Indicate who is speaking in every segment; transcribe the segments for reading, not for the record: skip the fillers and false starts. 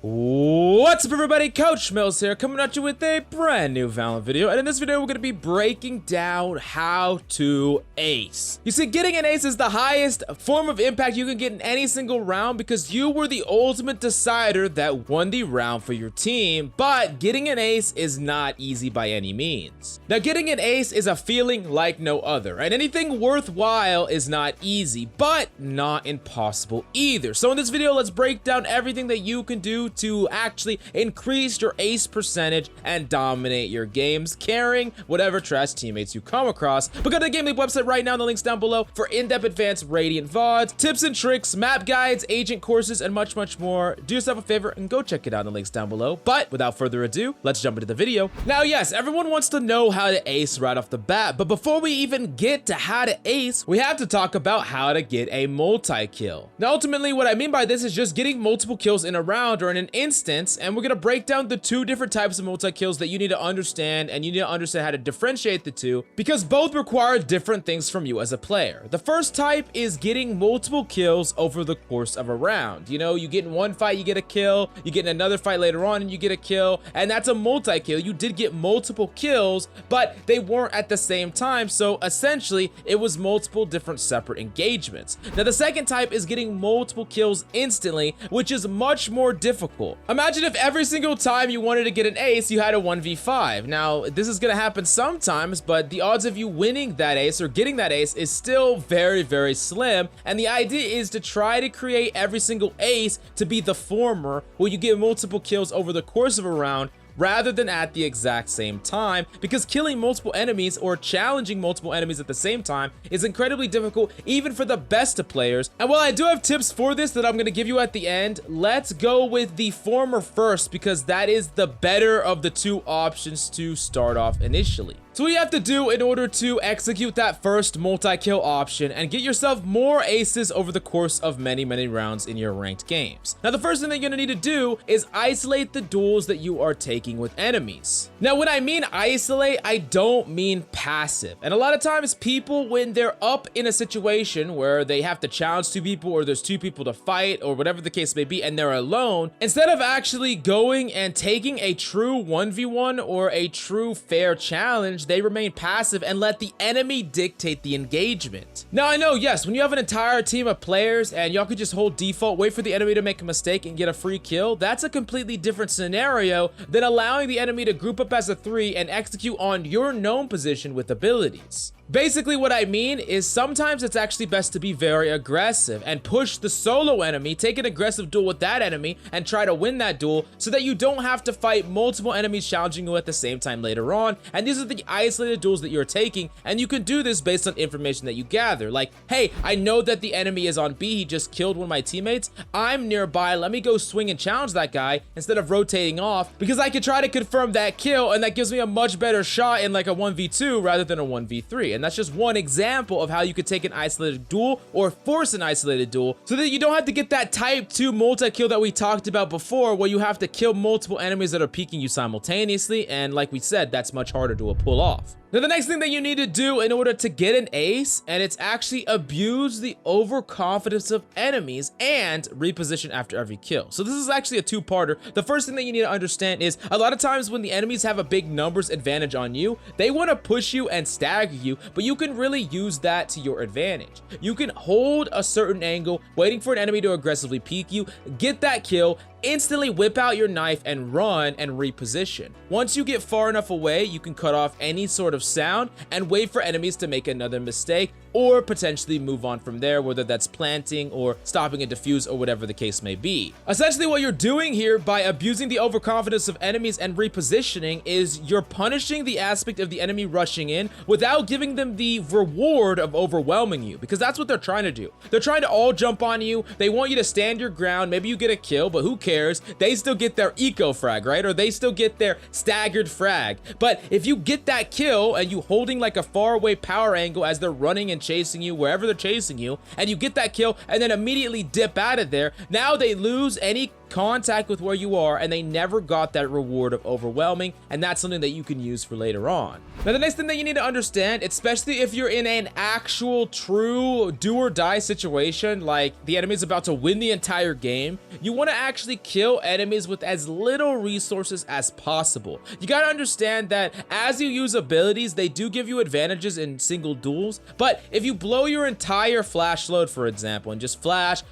Speaker 1: What's up everybody, Coach Mills here, coming at you with a brand new Valorant video, and in this video we're going to be breaking down how to ace. You see, getting an ace is the highest form of impact you can get in any single round because you were the ultimate decider that won the round for your team, but getting an ace is not easy by any means. Now, getting an ace is a feeling like no other, and anything worthwhile is not easy, but not impossible either. So in this video, let's break down everything that you can do to actually increase your ace percentage and dominate your games, carrying whatever trash teammates you come across. But go to the Game Leap website right now in the links down below for in-depth advanced Radiant VODs, tips and tricks, map guides, agent courses, and much, much more. Do yourself a favor and go check it out in the links down below. But without further ado, let's jump into the video. Now, yes, everyone wants to know how to ace right off the bat, but before we even get to how to ace, we have to talk about how to get a multi-kill. Now, ultimately, what I mean by this is just getting multiple kills in a round or in an instance, and we're gonna break down the two different types of multi-kills that you need to understand, and you need to understand how to differentiate the two because both require different things from you as a player. The first type is getting multiple kills over the course of a round. You know, you get in one fight, you get a kill, you get in another fight later on and you get a kill, and that's a multi-kill. You did get multiple kills, but they weren't at the same time, so essentially it was multiple different separate engagements. Now, the second type is getting multiple kills instantly, which is much more difficult. Imagine if every single time you wanted to get an ace, you had a 1v5. Now, this is gonna happen sometimes, but the odds of you winning that ace or getting that ace is still very, very slim. And the idea is to try to create every single ace to be the former, where you get multiple kills over the course of a round, rather than at the exact same time, because killing multiple enemies or challenging multiple enemies at the same time is incredibly difficult even for the best of players. And while I do have tips for this that I'm going to give you at the end, let's go with the former first because that is the better of the two options to start off initially. So what you have to do in order to execute that first multi-kill option and get yourself more aces over the course of many, many rounds in your ranked games. Now, the first thing that you're gonna need to do is isolate the duels that you are taking with enemies. Now, when I mean isolate, I don't mean passive. And a lot of times people, when they're up in a situation where they have to challenge two people or there's two people to fight or whatever the case may be and they're alone, instead of actually going and taking a true 1v1 or a true fair challenge, they remain passive and let the enemy dictate the engagement. Now, I know, yes, when you have an entire team of players and y'all could just hold default, wait for the enemy to make a mistake and get a free kill, that's a completely different scenario than allowing the enemy to group up as a 3 and execute on your known position with abilities. Basically, what I mean is sometimes it's actually best to be very aggressive and push the solo enemy, take an aggressive duel with that enemy, and try to win that duel so that you don't have to fight multiple enemies challenging you at the same time later on. And these are the isolated duels that you're taking, and you can do this based on information that you gather. Like, hey, I know that the enemy is on B, he just killed one of my teammates, I'm nearby, let me go swing and challenge that guy instead of rotating off because I can try to confirm that kill, and that gives me a much better shot in like a 1v2 rather than a 1v3. And that's just one example of how you could take an isolated duel or force an isolated duel so that you don't have to get that type 2 multi-kill that we talked about before, where you have to kill multiple enemies that are peeking you simultaneously, and like we said, that's much harder to pull off. Now, the next thing that you need to do in order to get an ace, and it's actually abuse the overconfidence of enemies and reposition after every kill. So this is actually a two-parter. The first thing that you need to understand is a lot of times when the enemies have a big numbers advantage on you, they want to push you and stagger you, but you can really use that to your advantage. You can hold a certain angle, waiting for an enemy to aggressively peek you, get that kill, instantly whip out your knife and run and reposition. Once you get far enough away, you can cut off any sort of sound and wait for enemies to make another mistake or potentially move on from there, whether that's planting or stopping a defuse or whatever the case may be. Essentially, what you're doing here by abusing the overconfidence of enemies and repositioning is you're punishing the aspect of the enemy rushing in without giving them the reward of overwhelming you, because that's what they're trying to do. They're trying to all jump on you. They want you to stand your ground. Maybe you get a kill, but who cares? They still get their eco frag, right? Or they still get their staggered frag. But if you get that kill and you holding like a far away power angle as they're running and and chasing you wherever they're chasing you, and you get that kill and then immediately dip out of there. Now they lose any contact with where you are and they never got that reward of overwhelming, and that's something that you can use for later on. Now, the next thing that you need to understand, especially if you're in an actual true do or die situation, like the enemy's about to win the entire game, you want to actually kill enemies with as little resources as possible. You got to understand that as you use abilities, they do give you advantages in single duels, but if you blow your entire flash load, for example, and just flash,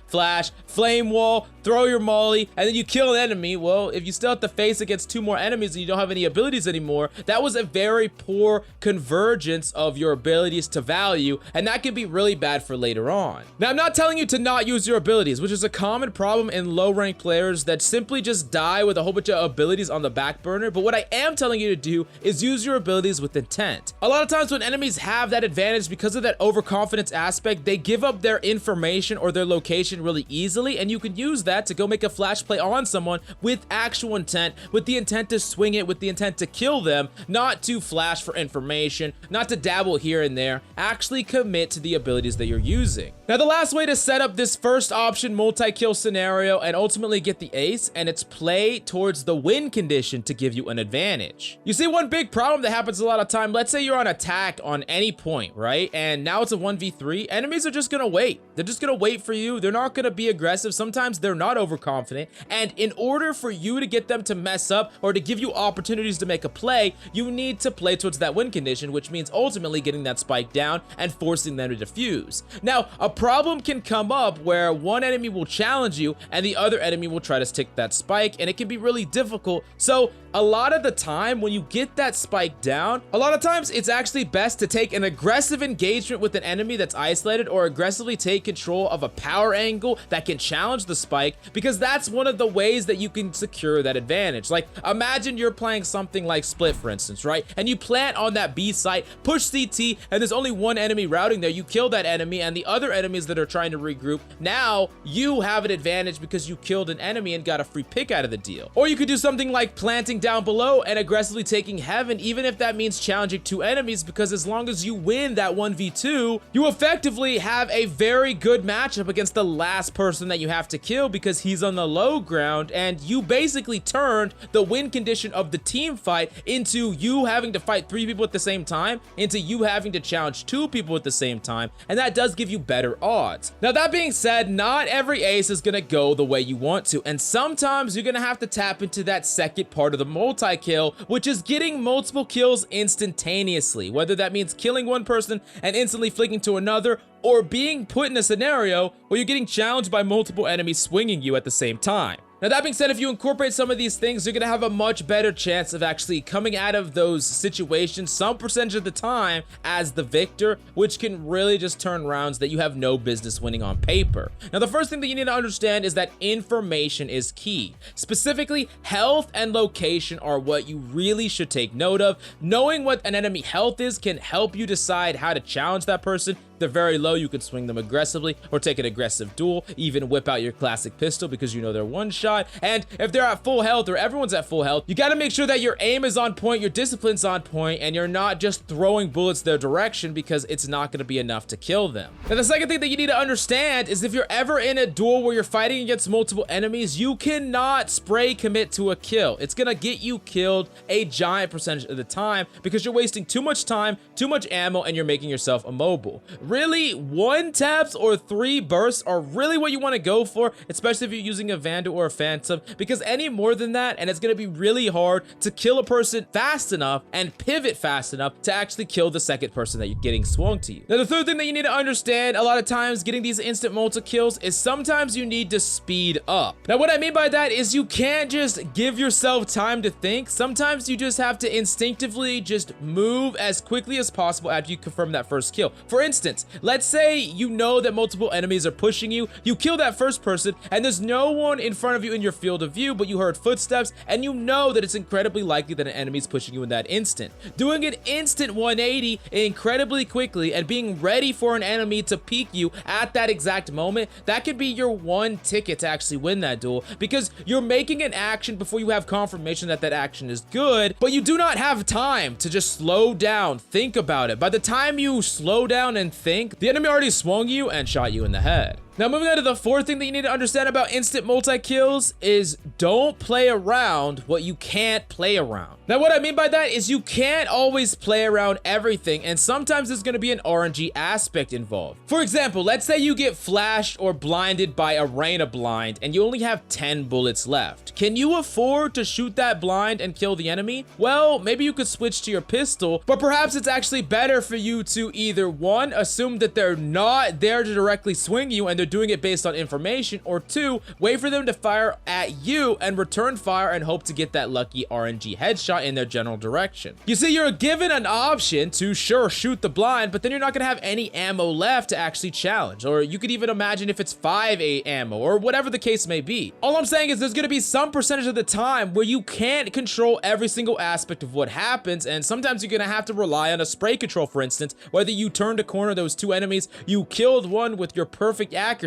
Speaker 1: flame wall, throw your molly, and then you kill an enemy, well, if you still have to face against 2 more enemies and you don't have any abilities anymore, that was a very poor convergence of your abilities to value, and that can be really bad for later on. Now, I'm not telling you to not use your abilities, which is a common problem in low-ranked players that simply just die with a whole bunch of abilities on the back burner, but what I am telling you to do is use your abilities with intent. A lot of times when enemies have that advantage because of that overconfidence aspect, they give up their information or their location really easily, and you can use that to go make a flash play on someone with actual intent, with the intent to swing it, with the intent to kill them, not to flash for information, not to dabble here and there. Actually commit to the abilities that you're using. Now, the last way to set up this first option multi-kill scenario and ultimately get the ace, and it's play towards the win condition to give you an advantage. You see, one big problem that happens a lot of time, let's say you're on attack on any point, right? And now it's a 1v3, enemies are just gonna wait. They're just gonna wait for you. They're not gonna be aggressive. Sometimes they're not overconfident. And in order for you to get them to mess up or to give you opportunities to make a play, you need to play towards that win condition, which means ultimately getting that spike down and forcing them to defuse. Now, a problem can come up where one enemy will challenge you and the other enemy will try to stick that spike, and it can be really difficult. So a lot of the time when you get that spike down, a lot of times it's actually best to take an aggressive engagement with an enemy that's isolated, or aggressively take control of a power angle that can challenge the spike, because that's one of the ways that you can secure that advantage. Like, imagine you're playing something like Split, for instance, right? And you plant on that B site, push CT, and there's only one enemy routing there. You kill that enemy, and the other enemies that are trying to regroup, now you have an advantage because you killed an enemy and got a free pick out of the deal. Or you could do something like planting down below and aggressively taking heaven, even if that means challenging 2 enemies, because as long as you win that 1v2, you effectively have a very good matchup against the last person that you have to kill, because he's on the low ground, and you basically turned the win condition of the team fight into you having to fight 3 people at the same time, into you having to challenge 2 people at the same time, and that does give you better odds. Now, that being said, not every ace is gonna go the way you want to, and sometimes you're gonna have to tap into that second part of the multi-kill, which is getting multiple kills instantaneously, whether that means killing one person and instantly flicking to another, or being put in a scenario where you're getting challenged by multiple enemies swinging you at the same time. Now, that being said, if you incorporate some of these things, you're going to have a much better chance of actually coming out of those situations some percentage of the time as the victor, which can really just turn rounds that you have no business winning on paper. Now, the first thing that you need to understand is that information is key. Specifically, health and location are what you really should take note of. Knowing what an enemy health is can help you decide how to challenge that person. If they're very low, you can swing them aggressively or take an aggressive duel, even whip out your classic pistol because you know they're one shot. And if they're at full health, or everyone's at full health, you got to make sure that your aim is on point, your discipline's on point, and you're not just throwing bullets their direction, because it's not going to be enough to kill them. Now, the second thing that you need to understand is if you're ever in a duel where you're fighting against multiple enemies, you cannot spray commit to a kill. It's going to get you killed a giant percentage of the time because you're wasting too much time, too much ammo, and you're making yourself immobile. Really, 1 taps or 3 bursts are really what you want to go for, especially if you're using a Vandal or a Phantom, because any more than that, and it's going to be really hard to kill a person fast enough and pivot fast enough to actually kill the second person that you're getting swung to you. Now, the third thing that you need to understand, a lot of times getting these instant multi-kills, is sometimes you need to speed up. Now, what I mean by that is you can't just give yourself time to think. Sometimes you just have to instinctively just move as quickly as possible after you confirm that first kill. For instance, let's say you know that multiple enemies are pushing you, you kill that first person, and there's no one in front of you in your field of view, but you heard footsteps, and you know that it's incredibly likely that an enemy is pushing you in that instant. Doing an instant 180 incredibly quickly and being ready for an enemy to peek you at that exact moment, that could be your one ticket to actually win that duel, because you're making an action before you have confirmation that that action is good, but you do not have time to just slow down, think about it. By the time you slow down and think, the enemy already swung you and shot you in the head. Now, moving on to the fourth thing that you need to understand about instant multi-kills is don't play around what you can't play around. Now, what I mean by that is you can't always play around everything, and sometimes there's going to be an RNG aspect involved. For example, let's say you get flashed or blinded by a Reyna blind and you only have 10 bullets left. Can you afford to shoot that blind and kill the enemy? Well, maybe you could switch to your pistol, but perhaps it's actually better for you to either, one, assume that they're not there to directly swing you and they're doing it based on information, or two, wait for them to fire at you and return fire and hope to get that lucky RNG headshot in their general direction. You see, you're given an option to sure shoot the blind, but then you're not going to have any ammo left to actually challenge, or you could even imagine if it's 5A ammo or whatever the case may be. All I'm saying is there's going to be some percentage of the time where you can't control every single aspect of what happens, and sometimes you're going to have to rely on a spray control, for instance, whether you turn to corner those two enemies, you killed one with your perfect accuracy,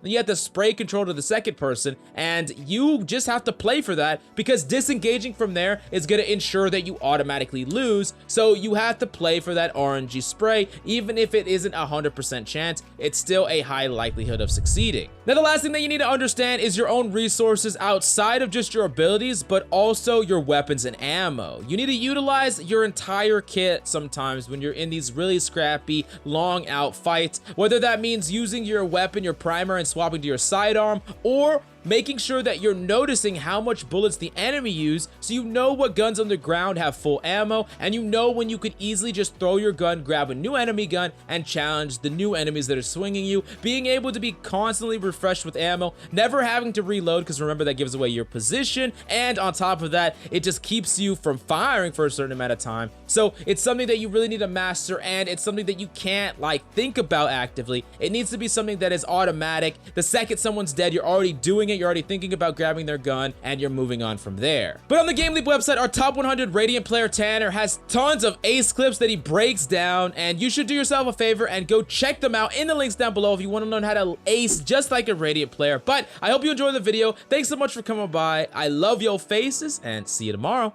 Speaker 1: then you have to spray control to the second person, and you just have to play for that, because disengaging from there is going to ensure that you automatically lose, so you have to play for that RNG spray. Even if it isn't 100% chance, it's still a high likelihood of succeeding. Now, the last thing that you need to understand is your own resources outside of just your abilities, but also your weapons and ammo. You need to utilize your entire kit sometimes when you're in these really scrappy, long out fights, whether that means using your weapon, your primer, and swapping to your sidearm, or making sure that you're noticing how much bullets the enemy use, so you know what guns on the ground have full ammo, and you know when you could easily just throw your gun, grab a new enemy gun, and challenge the new enemies that are swinging you. Being able to be constantly refreshed with ammo, never having to reload, because remember, that gives away your position, and on top of that, it just keeps you from firing for a certain amount of time. So it's something that you really need to master, and it's something that you can't like think about actively. It needs to be something that is automatic. The second someone's dead, you're already doing it, you're already thinking about grabbing their gun, and you're moving on from there. But on the Game Leap website, our top 100 Radiant player Tanner has tons of ace clips that he breaks down, and you should do yourself a favor and go check them out in the links down below if you want to learn how to ace just like a Radiant player. But I hope you enjoyed the video. Thanks so much for coming by. I love your faces, and see you tomorrow.